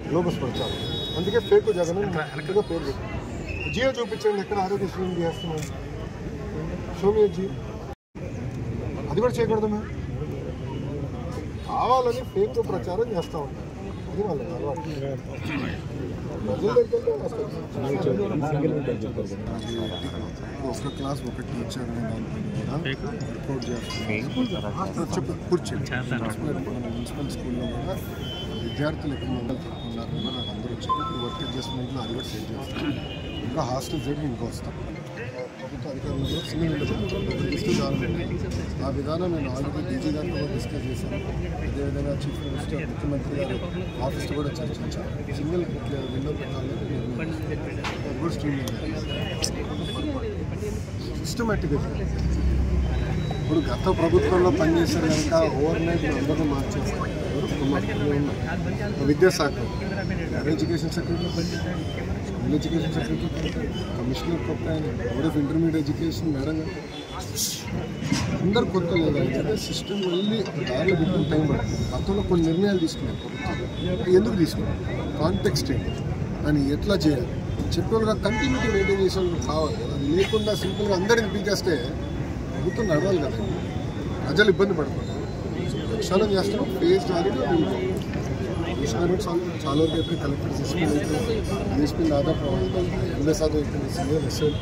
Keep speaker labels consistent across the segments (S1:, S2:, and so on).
S1: Globus ప్రచారం. అందుకే fake Jagan పేరు పెట్టారు. జియో చూపించండి, ఎక్కడ ఆరోగ్యశ్రీ చేస్తున్నాం, షోమియో జియో. అది కూడా చేయకూడదు. మేము కావాలని ఫేక్ ప్రచారం చేస్తూ ఉంటాం. అది వాళ్ళకి అలవాటు. ప్రజల దగ్గర ఒక క్లాస్ ఒక టీచర్ రిపోర్ట్ చేస్తున్నారు. కూర్చొని మున్సిపల్ స్కూల్లో కూడా విద్యార్థులు ఎక్కువ మంది చెప్పుకున్నారు. నాకు అందరూ వచ్చారు. ఇప్పుడు వర్క్ అడ్జస్ట్మెంట్లో అది కూడా సెట్ చేస్తాం. ఇంకా హాస్టల్ సైడ్ ఇంకా వస్తాం. ప్రభుత్వ అధికారులు సింగిల్ ఆ విధానం నేను ఆల్రెడీ డీజీ గారితో డిస్కస్ చేశాను. అదేవిధంగా చీఫ్ మినిస్టర్ ముఖ్యమంత్రి గారు ఆఫీస్లో కూడా చర్చించాను. సింగిల్ విండో పెట్టాలని కూడా స్ట్రీమ్ సిస్టమేటిక్గా. ఇప్పుడు గత ప్రభుత్వంలో పనిచేశారు కనుక ఓవర్ నైట్ అందరూ మార్చేస్తారు. విద్యాశాఖ, education secretary, education secretary, commissioner కొత్త, board of intermediate education madam గారు, అందరు కొత్త. లేదంటే సిస్టమ్ వెళ్ళి దారిలో పెట్టిన టైం పడుతుంది. గతంలో కొన్ని నిర్ణయాలు తీసుకున్నారు ప్రభుత్వం. ఎందుకు తీసుకున్నారు, కాంటెక్స్ట్ ఏంటి, అని ఎట్లా చేయాలి చెప్పేవాళ్ళుగా కంటిన్యూటీ మెయింటైన్ చేసే వాళ్ళు కావాలి. అది లేకుండా సింపుల్గా అందరిని పీకేస్తే ప్రభుత్వం నడవాలి కదా. ప్రజలు ఇబ్బంది పడుతున్నారు. ప్రక్షాళన చేస్తాం. ఫేస్ ఆల్రెడీ చాలా వరకు అయితే కలెక్టర్ డిఎస్పీ దాదాపు 80%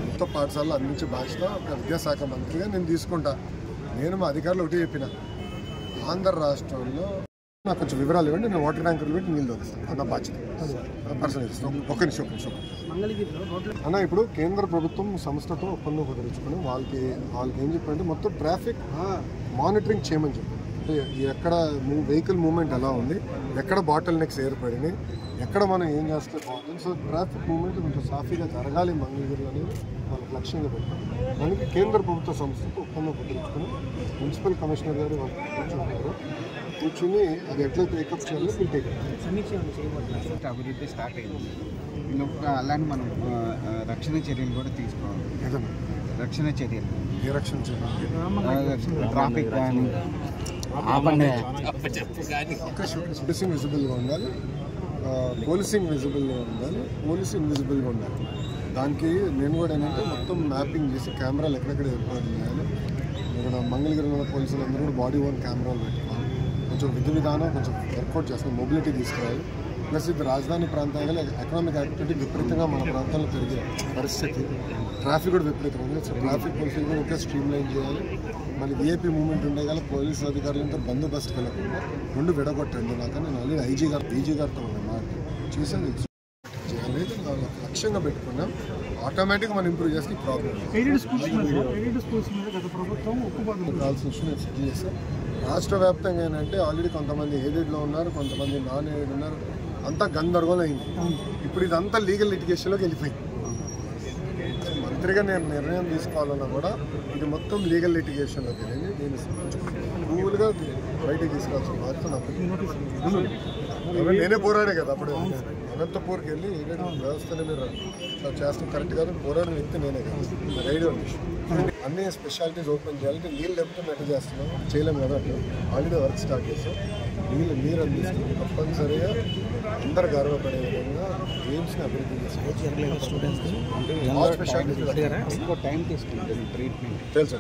S1: మొత్తం పాఠశాలలో అందించే బాధ్యత విద్యాశాఖ మంత్రిగా నేను తీసుకుంటా. నేను మా అధికారులు ఒకటి చెప్పిన, ఆంధ్ర రాష్ట్రంలో నాకు కొంచెం వివరాలు ఇవ్వండి, నేను వాటర్ ట్యాంకర్లు పెట్టి నీళ్ళు దొరుకుతాను. అన్న బాధ్యత పర్సనల్ ఒక్క నిమిషం. అన్న, ఇప్పుడు కేంద్ర ప్రభుత్వం సంస్థతో ఒప్పందం కుదుర్చుకుని వాళ్ళకి ఏం చెప్పారంటే మొత్తం ట్రాఫిక్ మానిటరింగ్ చేయమని చెప్పారు. అంటే ఎక్కడ వెహికల్ మూవ్మెంట్ ఎలా ఉంది, ఎక్కడ బాటిల్ నెక్స్ ఏర్పడినాయి, ఎక్కడ మనం ఏం చేస్తే బాగుంటుంది. సో ట్రాఫిక్ మూవ్మెంట్ కొంచెం సాఫీగా జరగాలి మంగళగిరిలో అనేది వాళ్ళకి లక్ష్యంగా పెట్టారు. దానికి కేంద్ర ప్రభుత్వ సంస్థతో ఒప్పందం కుదుర్చుకుని మున్సిపల్ కమిషనర్ గారు వాళ్ళు కూర్చుని అది ఎట్లా టేకప్ చేయాలో
S2: అభివృద్ధి స్టార్ట్ అయింది. అలానే మనం రక్షణ చర్యలు కూడా తీసుకోవాలి.
S1: ఏదన్నా
S2: రక్షణ చర్యలు,
S1: ఏ రక్షణ చర్యలు?
S2: ట్రాఫిక్ కానీ
S1: పోలీసింగ్ విజిబుల్గా ఉండాలి, పోలీసింగ్ విజిబుల్గా ఉండాలి, పోలీసు ఇన్విజిబుల్గా ఉండాలి. దానికి నేను కూడా ఏంటంటే మొత్తం మ్యాపింగ్ చేసి కెమెరాలు ఎక్కడెక్కడ ఏర్పాటు చేయాలి. ఇక్కడ మంగళగిరిలో పోలీసులు అందరూ కూడా బాడీ ఓన్ కెమెరాలు పెట్టుకోవాలి. కొంచెం విధి విధానం కొంచెం వర్కౌట్ చేస్తాం, మొబిలిటీ తీసుకురావాలి. ప్లస్ ఇది రాజధాని ప్రాంతాల్లో ఎకనామిక్ యాక్టివిటీ విపరీతంగా మన ప్రాంతాల్లో పెరిగే పరిస్థితి, ట్రాఫిక్ కూడా విపరీతంగా ఉంది. సో ట్రాఫిక్ పోలీసులు కూడా ఇంకా స్ట్రీమ్ లైన్ చేయాలి. మళ్ళీ విఐపీ మూవ్మెంట్ ఉండేగా పోలీసు అధికారులంతా బందోబస్తుకి వెళ్ళకుండా రెండు విడగొట్టండి. నాకు నేను ఆల్రెడీ డీజీ గారితో మాట చేసేది చేయాలి. లక్ష్యంగా పెట్టుకున్నాం. ఆటోమేటిక్గా మనం ఇంప్రూవ్ చేస్తే ప్రాబ్లం చేస్తాం. రాష్ట్ర వ్యాప్తంగా ఏంటంటే ఆల్రెడీ కొంతమంది ఎయిడెడ్లో ఉన్నారు, కొంతమంది నాన్ ఎయిడెడ్ ఉన్నారు. అంతా గందరగోళం అయింది. ఇప్పుడు ఇదంతా లీగల్ లిటిగేషన్లోకి వెళ్ళిపోయింది. మంత్రిగా నేను నిర్ణయం తీసుకోవాలన్నా కూడా ఇది మొత్తం లీగల్ లిటిగేషన్లోకి వెళ్ళింది. నేను కూల్గా బయటకు తీసుకోవాల్సిన బాధ్యత నాకు. నేనే పోరాడే కదా అప్పుడు అనంతపూర్కి వెళ్ళి ఎయిడెడ్ వ్యవస్థని మీరు చేస్తాం కరెక్ట్ కాదు, పోరాడిన వ్యక్తి నేనే కదా. నాకు ఐడియా ఉంది. అన్ని స్పెషాలిటీస్ ఓపెన్ చేయాలంటే నీళ్ళు లేకపోతే మెట్ట చేస్తున్నాం, చేయలేము కదా. అట్లా ఆల్రెడీ వర్క్ స్టార్ట్ చేస్తాం. నీరు అందిస్తాం. తప్పనిసరిగా అందరు గర్వపడే విధంగా గేమ్స్ని అభివృద్ధి చేసుకోవచ్చు. స్పెషాలిటీస్
S2: టైం తీసుకుంటుంది ట్రీట్మెంట్
S1: తెలుసు.